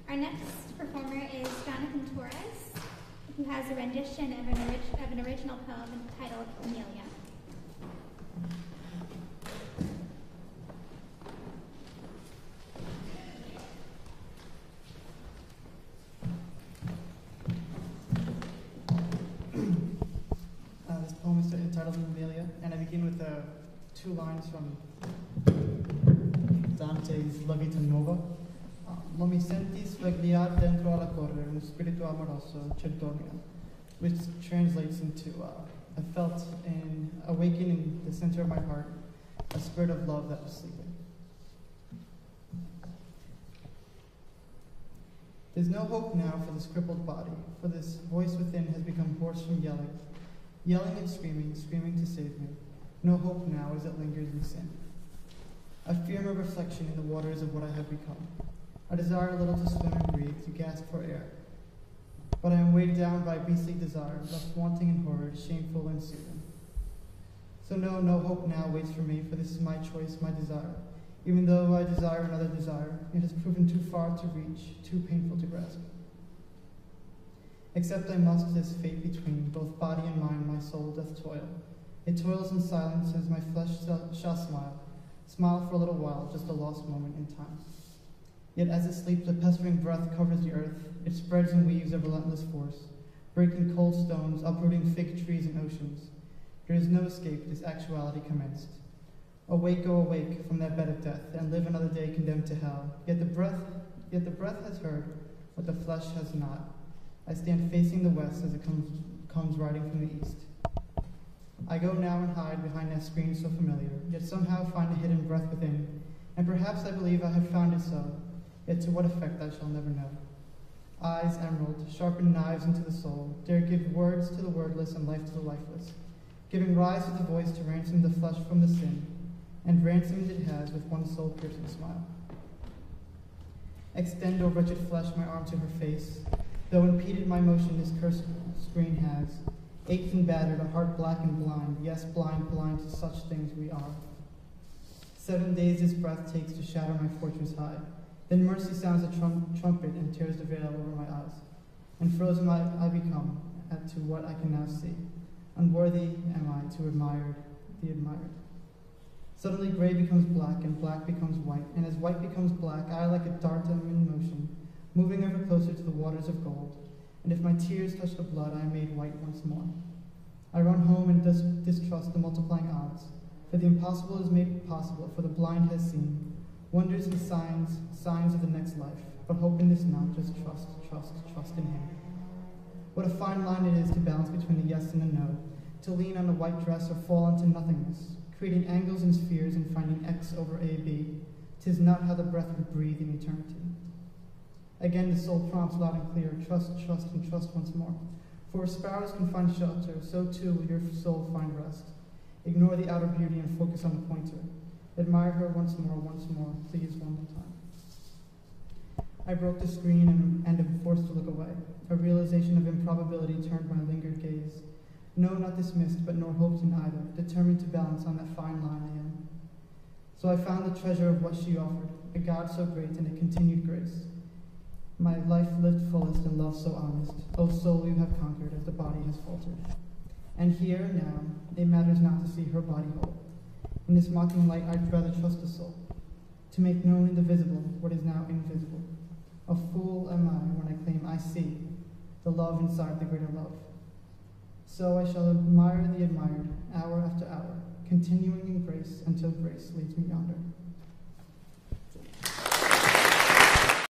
Our next performer is Jonathan Torres, who has a rendition of an original poem entitled Amelia. This poem is entitled Amelia, and I begin with two lines from Dante's La Vita Nuova. Lo mi senti svegliar dentro alla correre, un spirito amoroso ci dormia, which translates into I felt an awakening in the center of my heart, a spirit of love that was sleeping. There's no hope now for this crippled body, for this voice within has become hoarse from yelling. Yelling and screaming, screaming to save me. No hope now as it lingers in sin. I fear my reflection in the waters of what I have become. I desire a little to swim and breathe, to gasp for air. But I am weighed down by beastly desire, left wanting in horror, shameful and soothing. So no hope now waits for me, for this is my choice, my desire. Even though I desire another desire, it has proven too far to reach, too painful to grasp. Except I must, as fate between both body and mind, my soul doth toil. It toils in silence as my flesh shall smile for a little while, just a lost moment in time. Yet as it sleeps, a pestering breath covers the earth. It spreads and weaves a relentless force, breaking cold stones, uprooting fig trees and oceans. There is no escape, this actuality commenced. Awake, oh awake from that bed of death, and live another day condemned to hell. Yet the breath has heard what the flesh has not. I stand facing the west as it comes riding from the east. I go now and hide behind that screen so familiar, yet somehow find a hidden breath within, and perhaps I believe I have found it so, yet to what effect I shall never know. Eyes emerald, sharpen knives into the soul, dare give words to the wordless and life to the lifeless, giving rise to the voice to ransom the flesh from the sin, and ransomed it has with one soul-piercing smile. Extend, O wretched flesh, my arm to her face, though impeded my motion this cursed screen has, ached and battered, a heart black and blind, yes, blind to such things we are. 7 days this breath takes to shatter my fortress high, then mercy sounds a trumpet and tears the veil over my eyes, and frozen I become to what I can now see. Unworthy am I to admire the admired. Suddenly gray becomes black, and black becomes white, and as white becomes black, I like a dart am in motion, moving ever closer to the waters of gold, and if my tears touch the blood, I am made white once more. I run home and distrust the multiplying odds, for the impossible is made possible, for the blind has seen wonders and signs of the next life, but hope in this not, just trust in him. What a fine line it is to balance between a yes and a no, to lean on a white dress or fall into nothingness, creating angles and spheres and finding X over A, B. 'Tis not how the breath would breathe in eternity. Again the soul prompts loud and clear, trust, and trust once more. For if sparrows can find shelter, so too will your soul find rest. Ignore the outer beauty and focus on the pointer. Admire her once more, please one more time. I broke the screen and am forced to look away. A realization of improbability turned my lingered gaze. No, not dismissed, but nor hoped in either, determined to balance on that fine line I am. So I found the treasure of what she offered, a God so great and a continued grace. My life lived fullest and love so honest. O soul, you have conquered as the body has faltered. And here, now, it matters not to see her body whole. In this mocking light, I'd rather trust the soul, to make known in the visible what is now invisible. A fool am I when I claim I see the love inside the greater love. So I shall admire the admired, hour after hour, continuing in grace until grace leads me yonder.